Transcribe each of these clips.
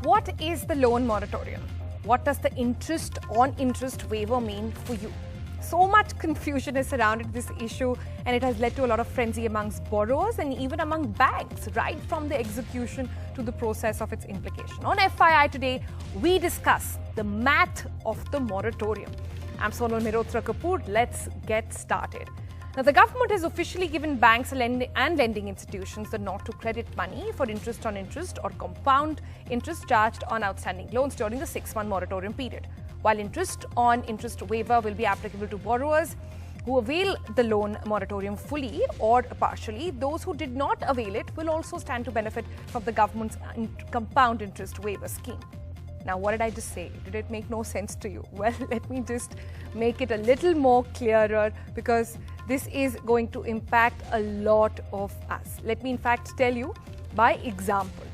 What is the loan moratorium? What does the interest on interest waiver mean for you? So much confusion has surrounded this issue, and it has led to a lot of frenzy amongst borrowers and even among banks, right from the execution to the process of its implication. On FII today, we discuss the math of the moratorium. I'm Sonal Mehrotra Kapoor. Let's get started. Now, the government has officially given banks and lending institutions the nod to credit money for interest on interest or compound interest charged on outstanding loans during the 6-month moratorium period. While interest on interest waiver will be applicable to borrowers who avail the loan moratorium fully or partially, those who did not avail it will also stand to benefit from the government's compound interest waiver scheme. Now, what did I just say? Did it make no sense to you? Well, let me just make it a little more clearer, because this is going to impact a lot of us. Let me in fact tell you by example.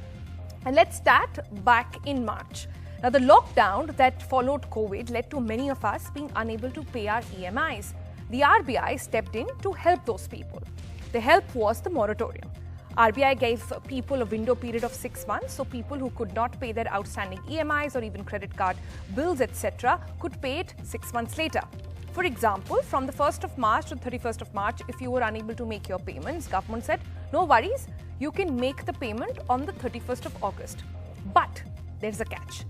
And let's start back in March. Now, the lockdown that followed COVID led to many of us being unable to pay our EMIs. The RBI stepped in to help those people. The help was the moratorium. RBI gave people a window period of 6 months, so people who could not pay their outstanding EMIs or even credit card bills, etc., could pay it 6 months later. For example, from the 1st of March to 31st of March, if you were unable to make your payments, government said, no worries, you can make the payment on the 31st of August. But there's a catch.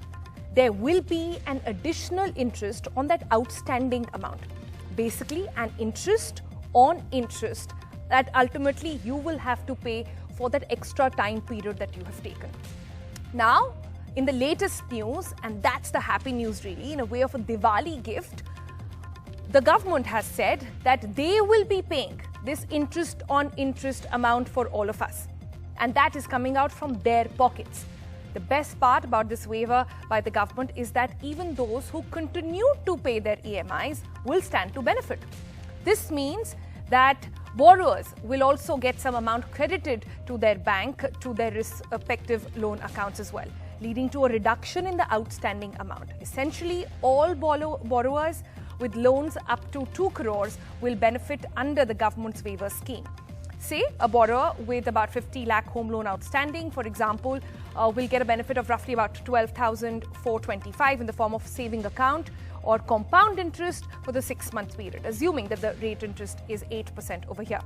There will be an additional interest on that outstanding amount. Basically, an interest on interest that ultimately you will have to pay for that extra time period that you have taken. Now, in the latest news, and that's the happy news really, in a way of a Diwali gift, the government has said that they will be paying this interest on interest amount for all of us. And that is coming out from their pockets. The best part about this waiver by the government is that even those who continue to pay their EMIs will stand to benefit. This means that borrowers will also get some amount credited to their bank, to their respective loan accounts as well, leading to a reduction in the outstanding amount. Essentially, all borrowers with loans up to 2 crores will benefit under the government's waiver scheme. Say a borrower with about 50 lakh home loan outstanding, for example, will get a benefit of roughly about 12,425 in the form of saving account or compound interest for the 6-month period, assuming that the rate interest is 8% over here.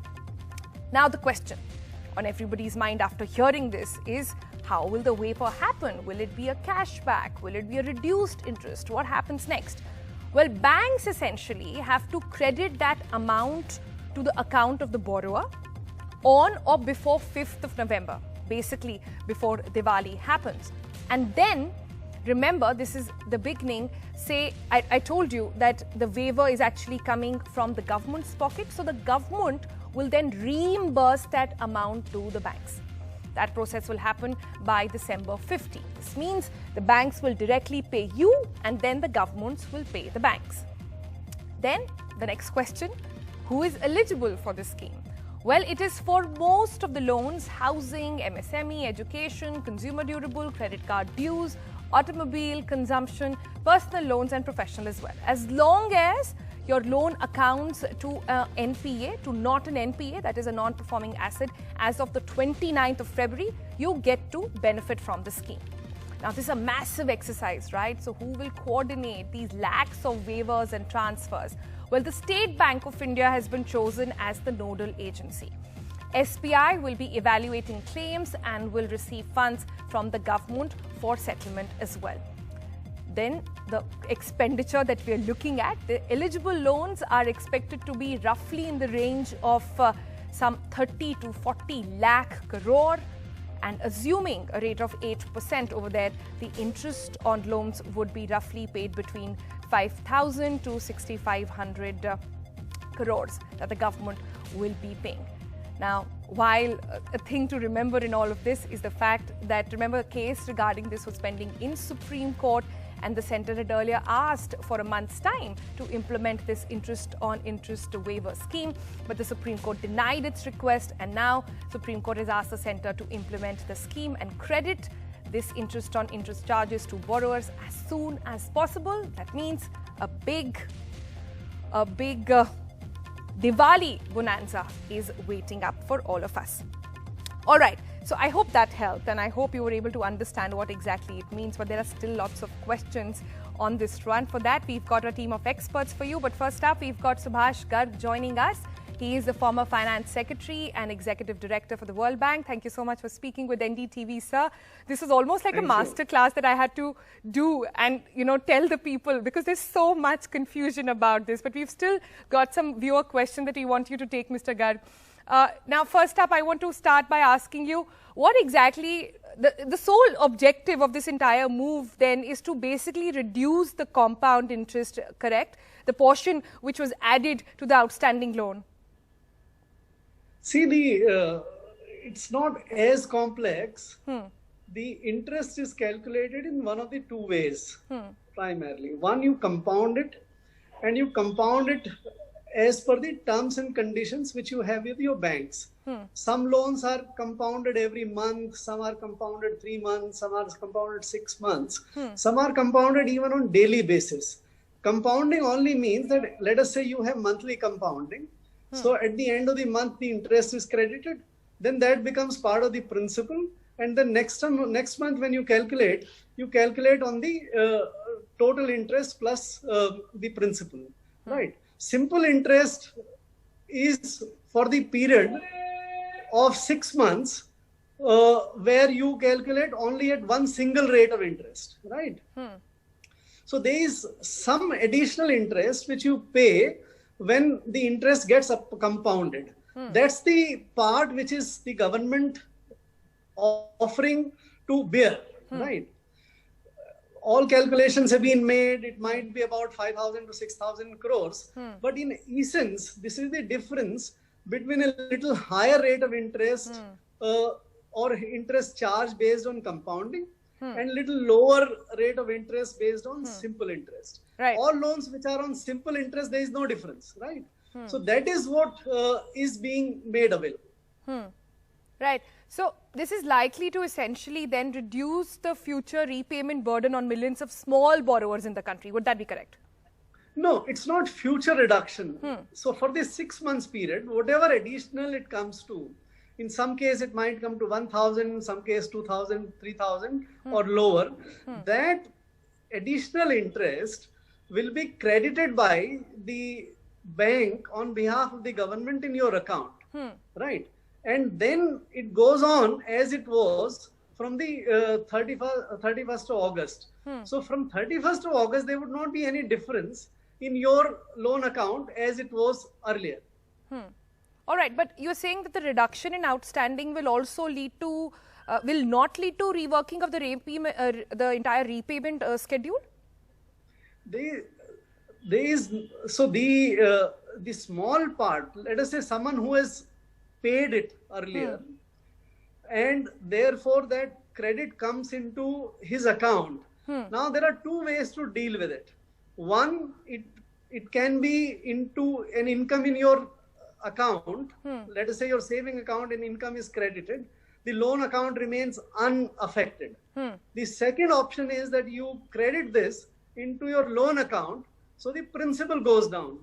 Now, the question on everybody's mind after hearing this is, how will the waiver happen? Will it be a cashback? Will it be a reduced interest? What happens next? Well, banks essentially have to credit that amount to the account of the borrower on or before 5th of November, basically before Diwali happens. And then, remember, this is the beginning. Say, I told you that the waiver is actually coming from the government's pocket. So the government will then reimburse that amount to the banks. That process will happen by December 15. This means the banks will directly pay you, and then the governments will pay the banks. Then the next question, who is eligible for this scheme? Well, it is for most of the loans: housing, MSME, education, consumer durable, credit card dues, automobile, consumption, personal loans and professional as well. As long as your loan accounts to NPA, to not an NPA, that is a non-performing asset, as of the 29th of February, you get to benefit from the scheme. Now, this is a massive exercise, right? So who will coordinate these lakhs of waivers and transfers? Well, the State Bank of India has been chosen as the nodal agency. SBI will be evaluating claims and will receive funds from the government for settlement as well. Then the expenditure that we are looking at, the eligible loans are expected to be roughly in the range of some 30 to 40 lakh crore. And assuming a rate of 8% over there, the interest on loans would be roughly paid between 5,000 to 6,500 crores that the government will be paying. Now, while a thing to remember in all of this is the fact that, remember, a case regarding this was pending in Supreme Court, and the centre had earlier asked for a month's time to implement this interest on interest waiver scheme, but the Supreme Court denied its request, and now Supreme Court has asked the centre to implement the scheme and credit this interest on interest charges to borrowers as soon as possible. That means a big Diwali bonanza is waiting up for all of us. All right. So I hope that helped, and I hope you were able to understand what exactly it means, but there are still lots of questions on this front. For that, we've got a team of experts for you. But first up, we've got Subhash Garg joining us. He is the former Finance Secretary and Executive Director for the World Bank. Thank you so much for speaking with NDTV, sir. This is almost like a master class that I had to do and, tell the people, because there's so much confusion about this. But we've still got some viewer questions that we want you to take, Mr. Garg. Now, first up, I want to start by asking you, what exactly, the sole objective of this entire move then is to basically reduce the compound interest, correct? The portion which was added to the outstanding loan. See, it's not as complex. The interest is calculated in one of the two ways, primarily. One, you compound it, and you compound it as per the terms and conditions which you have with your banks. Some loans are compounded every month, some are compounded 3 months, some are compounded 6 months, some are compounded even on daily basis. Compounding only means that, let us say you have monthly compounding. So at the end of the month, the interest is credited, then that becomes part of the principal. And then next month when you calculate on the total interest plus the principal, right? Simple interest is for the period of 6 months where you calculate only at one single rate of interest, right? So there is some additional interest which you pay when the interest gets compounded. That's the part which is the government offering to bear, right? All calculations have been made. It might be about 5,000 to 6,000 crores. But in essence, this is the difference between a little higher rate of interest or interest charge based on compounding and little lower rate of interest based on simple interest. Right. All loans which are on simple interest, there is no difference, right? So that is what is being made available. Right. So this is likely to essentially then reduce the future repayment burden on millions of small borrowers in the country. Would that be correct? No, it's not future reduction. So for this 6 months period, whatever additional it comes to, in some case it might come to 1,000, in some case 2,000, 3,000 or lower. That additional interest will be credited by the bank on behalf of the government in your account, right? And then it goes on as it was from the 31st of August. So from 31st of August, there would not be any difference in your loan account as it was earlier. All right, but you're saying that the reduction in outstanding will also lead to, will not lead to reworking of the entire repayment schedule? The small part, let us say someone who has paid it earlier and therefore that credit comes into his account. Now there are two ways to deal with it. One, it can be into an income in your account. Let us say your saving account and income is credited. The loan account remains unaffected. The second option is that you credit this into your loan account, so the principal goes down.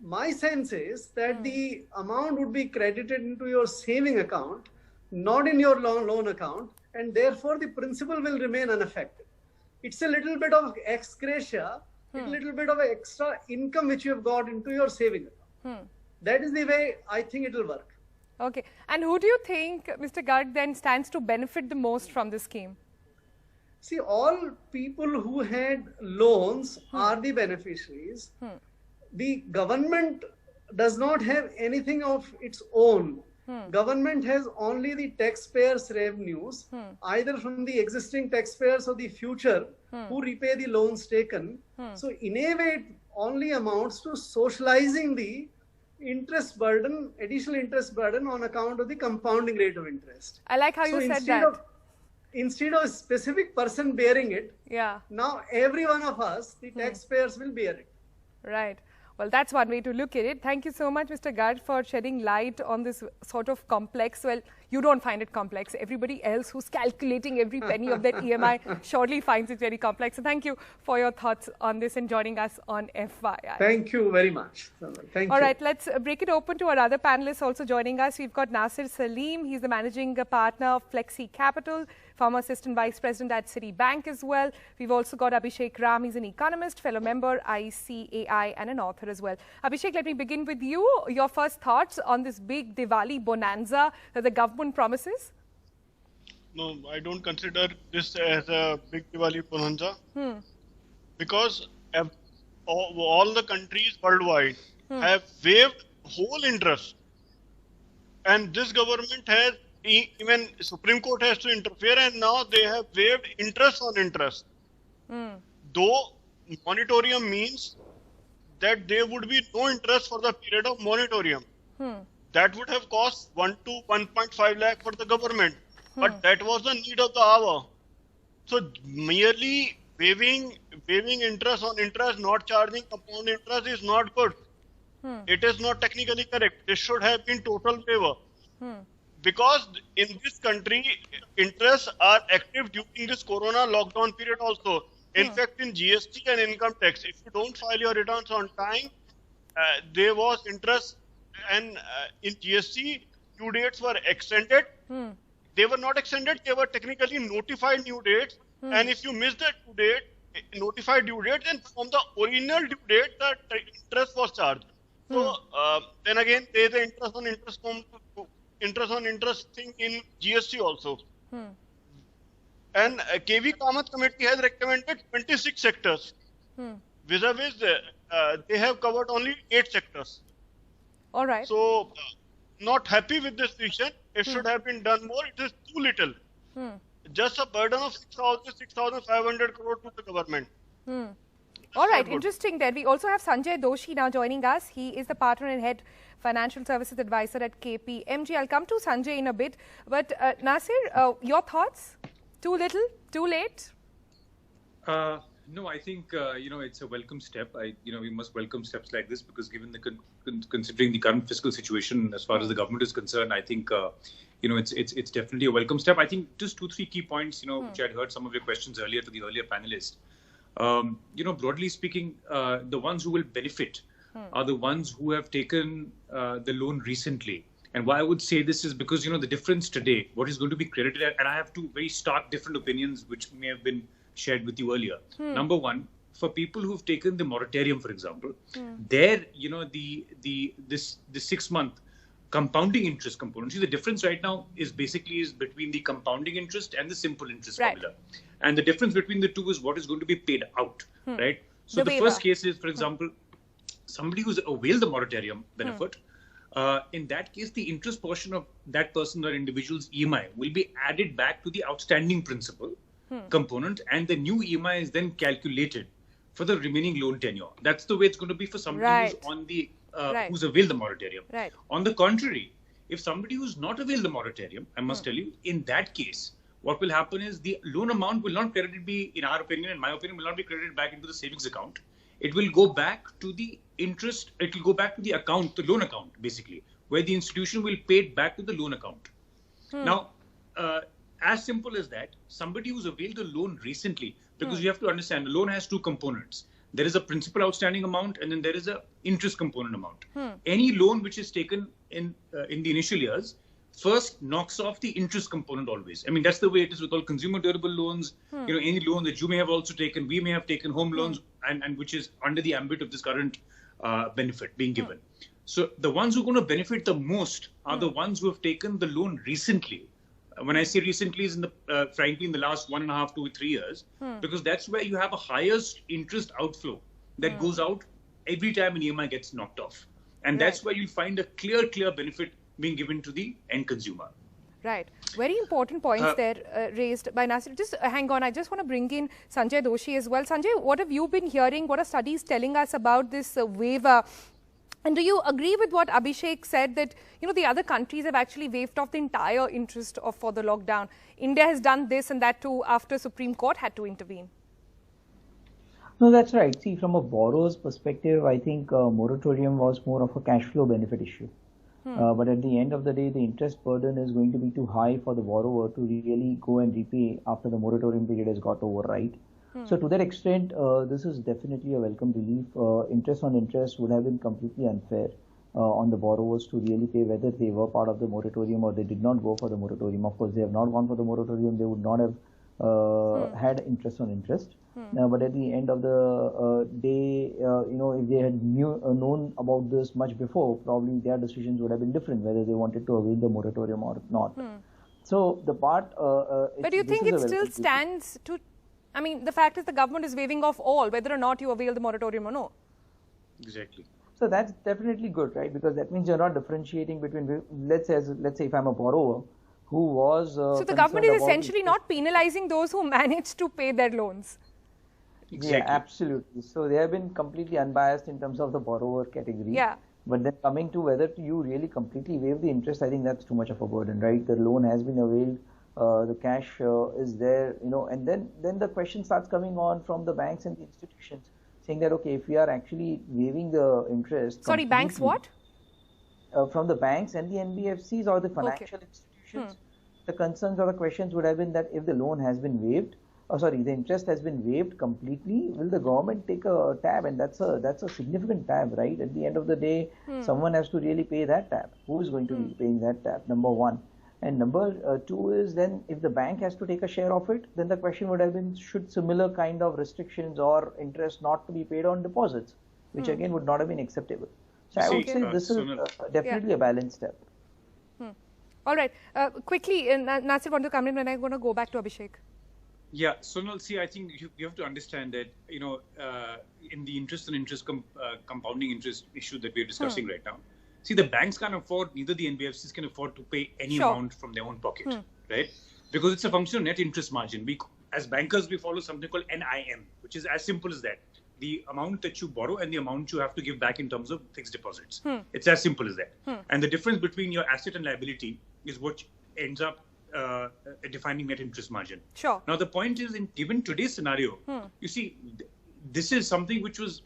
My sense is that the amount would be credited into your saving account, not in your loan account, and therefore the principal will remain unaffected. It's a little bit of ex gratia, a little bit of extra income which you have got into your saving account. That is the way I think it will work. Okay. And who do you think, Mr. Garg, then stands to benefit the most from this scheme? See, all people who had loans are the beneficiaries. The government does not have anything of its own. Government has only the taxpayers' revenues, either from the existing taxpayers or the future who repay the loans taken. So in a way, it only amounts to socializing the interest burden, additional interest burden on account of the compounding rate of interest. I like how you said that. Instead of a specific person bearing it, now every one of us, the taxpayers, will bear it. Right. Well, that's one way to look at it. Thank you so much, Mr. Garg, for shedding light on this sort of complex, well, You don't find it complex. Everybody else who's calculating every penny of their EMI surely finds it very complex. So thank you for your thoughts on this and joining us on FYI. Thank you very much. Thank you. All right, let's break it open to our other panelists also joining us. We've got Nasir Salim. He's the managing partner of Flexi Capital, former assistant vice president at Citibank as well. We've also got Abhishek Ram. He's an economist, fellow member ICAI, and an author as well. Abhishek, let me begin with you. Your first thoughts on this big Diwali bonanza that the government promises? No, I don't consider this as a big Diwali bonanza because all the countries worldwide have waived whole interest, and this government has, even Supreme Court has to interfere, and now they have waived interest on interest. Though moratorium means that there would be no interest for the period of moratorium. That would have cost 1 to 1.5 lakh for the government, but that was the need of the hour. So merely waiving interest on interest, not charging compound interest is not good. It is not technically correct. This should have been total waiver. Because in this country, interests are active during this corona lockdown period also. In fact, in GST and income tax, if you don't file your returns on time, there was interest, and in GST, due dates were extended. They were not extended, they were technically notified new dates. And if you miss the due date, notified due date, then from the original due date, the interest was charged. So then again, there is an interest on interest thing in GST also. And KV Kamath Committee has recommended 26 sectors. Vis-a-vis, they have covered only 8 sectors. All right. So, not happy with this decision. It should have been done more. It is too little. Just a burden of 6,500 crore to the government. All right, interesting there. We also have Sanjay Doshi now joining us. He is the partner and head financial services advisor at KPMG. I'll come to Sanjay in a bit. But Nasir, your thoughts? Too little? Too late? No, I think it's a welcome step. We must welcome steps like this because given considering the current fiscal situation as far as the government is concerned, I think it's definitely a welcome step. I think just 2-3 key points, which I'd heard some of your questions earlier to the earlier panelists. Broadly speaking, the ones who will benefit are the ones who have taken the loan recently. And why I would say this is because, the difference today, what is going to be credited, and I have two very stark different opinions which may have been shared with you earlier. Number one, for people who've taken the moratorium, for example, there, the 6-month compounding interest component. See, the difference right now is between the compounding interest and the simple interest formula. And the difference between the two is what is going to be paid out, right? So the first case is, for example, somebody who's availed the moratorium benefit. In that case, the interest portion of that person or individual's EMI will be added back to the outstanding principal component, and the new EMI is then calculated for the remaining loan tenure. That's the way it's going to be for somebody who's on the who's availed the moratorium. On the contrary, if somebody who's not availed the moratorium, I must tell you, in that case, what will happen is the loan amount will not in our opinion, in my opinion, will not be credited back into the savings account. It will go back to the interest, it will go back to the account, the loan account, basically, where the institution will pay it back to the loan account. Now, as simple as that, somebody who's availed the loan recently, because you have to understand, the loan has 2 components. There is a principal outstanding amount, and then there is a interest component amount. Any loan which is taken in the initial years, first knocks off the interest component always. I mean, that's the way it is with all consumer durable loans. Any loan that you may have also taken, we may have taken home loans, and which is under the ambit of this current benefit being given. So the ones who are going to benefit the most are the ones who have taken the loan recently. When I say recently, is frankly in the last 1.5 to 3 years, because that's where you have a highest interest outflow that goes out every time an EMI gets knocked off, and that's where you'll find a clear benefit being given to the end consumer. Right. Very important points there raised by Nasir. Just hang on. I just want to bring in Sanjay Doshi as well. Sanjay, what have you been hearing? What are studies telling us about this waiver? And do you agree with what Abhishek said that, the other countries have actually waived off the entire interest for the lockdown? India has done this and that too after Supreme Court had to intervene. No, that's right. See, from a borrower's perspective, I think moratorium was more of a cash flow benefit issue. But at the end of the day, the interest burden is going to be too high for the borrower to really go and repay after the moratorium period has got over, right? So to that extent, this is definitely a welcome relief. Interest on interest would have been completely unfair on the borrowers to really pay, whether they were part of the moratorium or they did not go for the moratorium. Of course, they have not gone for the moratorium, they would not have had interest on interest. But at the end of the day, if they had known about this much before, probably their decisions would have been different, whether they wanted to avail the moratorium or not. So the part. But do you think it still stands to? I mean, the fact is the government is waiving off all, whether or not you avail the moratorium or no. Exactly. So that's definitely good, right? Because that means you're not differentiating between, let's say if I'm a borrower who was. So the government is essentially not penalizing those who managed to pay their loans. Exactly. Yeah, absolutely. So they have been completely unbiased in terms of the borrower category. Yeah. But then coming to whether you really completely waive the interest, I think that's too much of a burden, right? The loan has been availed, the cash is there, and then the question starts coming on from the banks and the institutions, saying that, okay, if we are actually waiving the interest. Sorry, banks what? From the banks and the NBFCs or the financial institutions, the concerns or the questions would have been that if the loan has been waived, the interest has been waived completely, will the government take a tab? And that's a significant tab, right? At the end of the day, someone has to really pay that tab. Who is going to be paying that tab? Number one. And number two is then if the bank has to take a share of it, then the question would have been, should similar kind of restrictions or interest not to be paid on deposits, which again would not have been acceptable. So I would say this is definitely a balanced step. All right. Quickly, Nasir want to come in and I'm going to go back to Abhishek. Yeah, Sonal, see, I think you have to understand that, in the interest and interest compounding interest issue that we're discussing right now, see, the banks can't afford, neither the NBFCs can afford to pay any amount from their own pocket, right? Because it's a function of net interest margin. As bankers, we follow something called NIM, which is as simple as that. The amount that you borrow and the amount you have to give back in terms of fixed deposits. It's as simple as that. And the difference between your asset and liability is what ends up defining net interest margin. Sure. Now, the point is, given today's scenario, you see, this is something which was,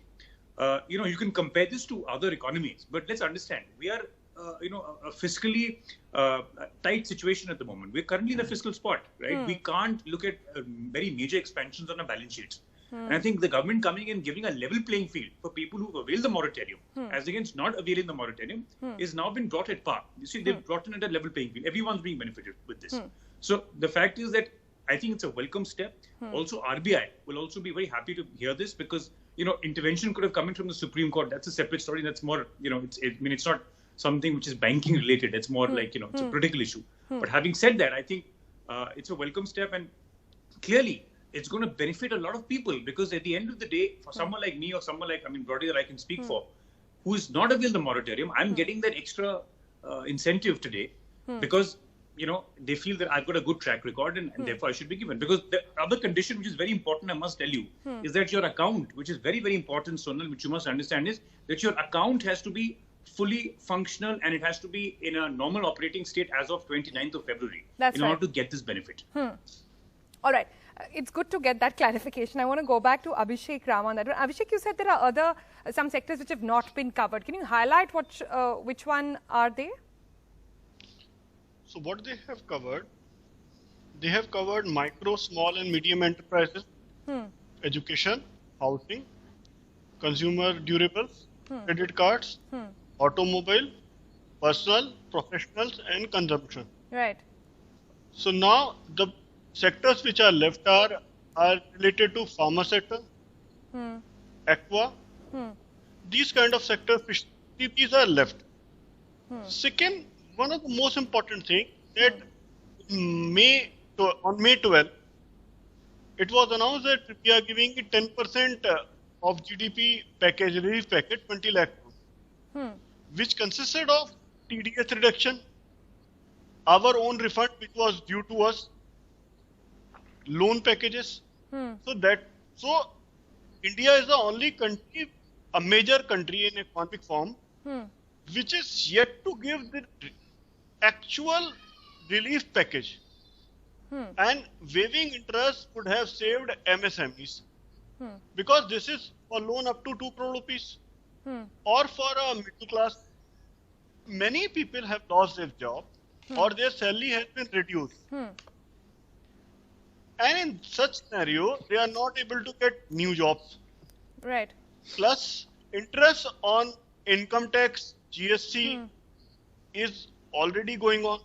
you can compare this to other economies, but let's understand, we are, a fiscally tight situation at the moment. We're currently in a fiscal spot, right? We can't look at very major expansions on our balance sheets. And I think the government coming in, giving a level playing field for people who avail the moratorium, as against not availing the moratorium, is now been brought at par. You see, they've brought in at a level playing field. Everyone's being benefited with this. So the fact is that I think it's a welcome step. Also, RBI will also be very happy to hear this because, intervention could have come in from the Supreme Court. That's a separate story. That's more, it's not something which is banking related. It's more like, it's a political issue. But having said that, I think it's a welcome step, and clearly it's going to benefit a lot of people, because at the end of the day, for someone like me or someone like, broadly that I can speak for, who is not availed the moratorium, I'm getting that extra incentive today because, they feel that I've got a good track record and therefore I should be given. Because the other condition which is very important, I must tell you, is that your account, which is very, very important, Sonal, which you must understand, is that your account has to be fully functional and it has to be in a normal operating state as of 29th of February in order to get this benefit. All right. It's good to get that clarification. I want to go back to Abhishek Ram on that. Abhishek, you said there are some sectors which have not been covered. Can you highlight which one are they? So what they have covered micro, small and medium enterprises, education, housing, consumer durables, credit cards, automobile, personal, professionals and consumption. Right. So now the sectors which are left are related to pharma sector, aqua, these kind of sectors, these are left. Second, one of the most important thing that on May 12, it was announced that we are giving 10% of GDP package, relief package, 20 lakh crore, which consisted of TDS reduction, our own refund which was due to us, loan packages. So India is the only country, a major country in economic form, which is yet to give the actual relief package. And waiving interest would have saved MSMEs, because this is for loan up to 2 crore rupees or for a middle class. many people have lost their job or their salary has been reduced. And in such scenario, they are not able to get new jobs. Right. Plus, interest on income tax, GST is already going on.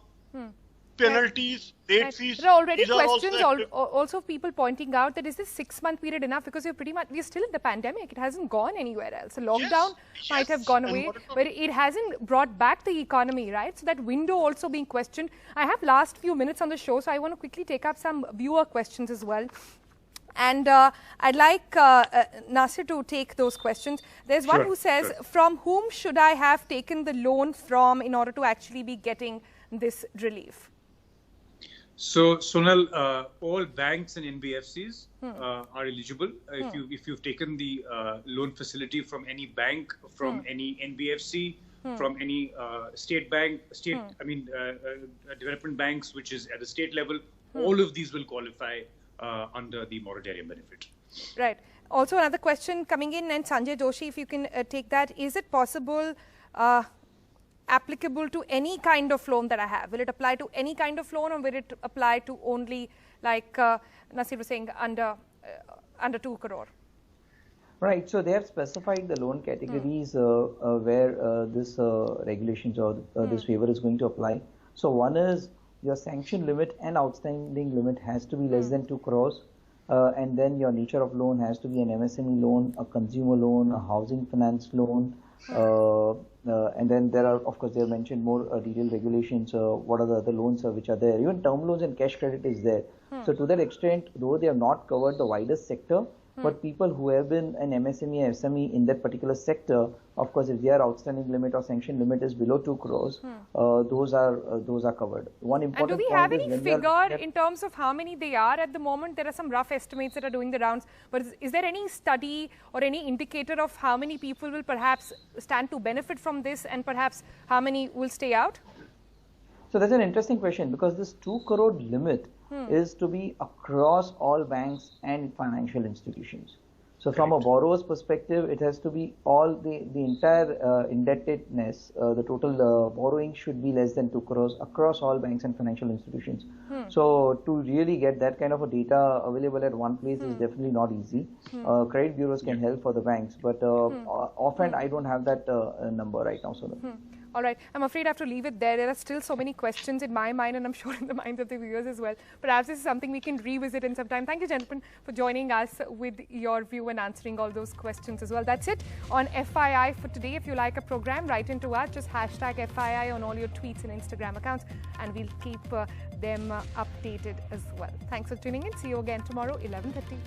Penalties, late Right. fees. There are already these are also questions active. also people pointing out that is this 6-month period enough, because we're still in the pandemic. It hasn't gone anywhere else. The lockdown might have yes, gone and away, what about- but it hasn't brought back the economy, right? So that window also being questioned. I have last few minutes on the show, so I want to quickly take up some viewer questions as well. And I'd like Nasir to take those questions. There's one Sure, who says, sure. from whom should I have taken the loan from in order to actually be getting this relief? So, Sonal, all banks and NBFCs are eligible. If you've taken the loan facility from any bank, from any NBFC, from any state bank, development banks, which is at the state level, all of these will qualify under the moratorium benefit. Right. Also, another question coming in, and Sanjay Doshi, if you can take that. Is it possible, applicable to any kind of loan that I have? Will it apply to any kind of loan, or will it apply to only, like Nasir was saying, under 2 crore? Right. So they have specified the loan categories where this regulations or this waiver is going to apply. So one is your sanction limit and outstanding limit has to be less than 2 crores. And then your nature of loan has to be an MSME loan, a consumer loan, a housing finance loan. And then there are, of course, they have mentioned more detailed regulations. What are the other loans which are there? Even term loans and cash credit is there. So to that extent, though they have not covered the widest sector, but people who have been an MSME or SME in that particular sector, of course, if their outstanding limit or sanction limit is below 2 crores, those are covered. One And important do we point have is any when we are figure looking at- in terms of how many they are at the moment? There are some rough estimates that are doing the rounds, but is there any study or any indicator of how many people will perhaps stand to benefit from this, and perhaps how many will stay out? So that's an interesting question, because this 2 crore limit is to be across all banks and financial institutions. So from a borrower's perspective, it has to be all the entire indebtedness, the total borrowing should be less than 2 crores across all banks and financial institutions. So to really get that kind of a data available at one place is definitely not easy. Credit bureaus can help for the banks, but often I don't have that number right now. So. All right. I'm afraid I have to leave it there. There are still so many questions in my mind, and I'm sure in the minds of the viewers as well. Perhaps this is something we can revisit in some time. Thank you, gentlemen, for joining us with your view and answering all those questions as well. That's it on FII for today. If you like a program, write into us. Just hashtag FII on all your tweets and Instagram accounts, and we'll keep them updated as well. Thanks for tuning in. See you again tomorrow, 11:30.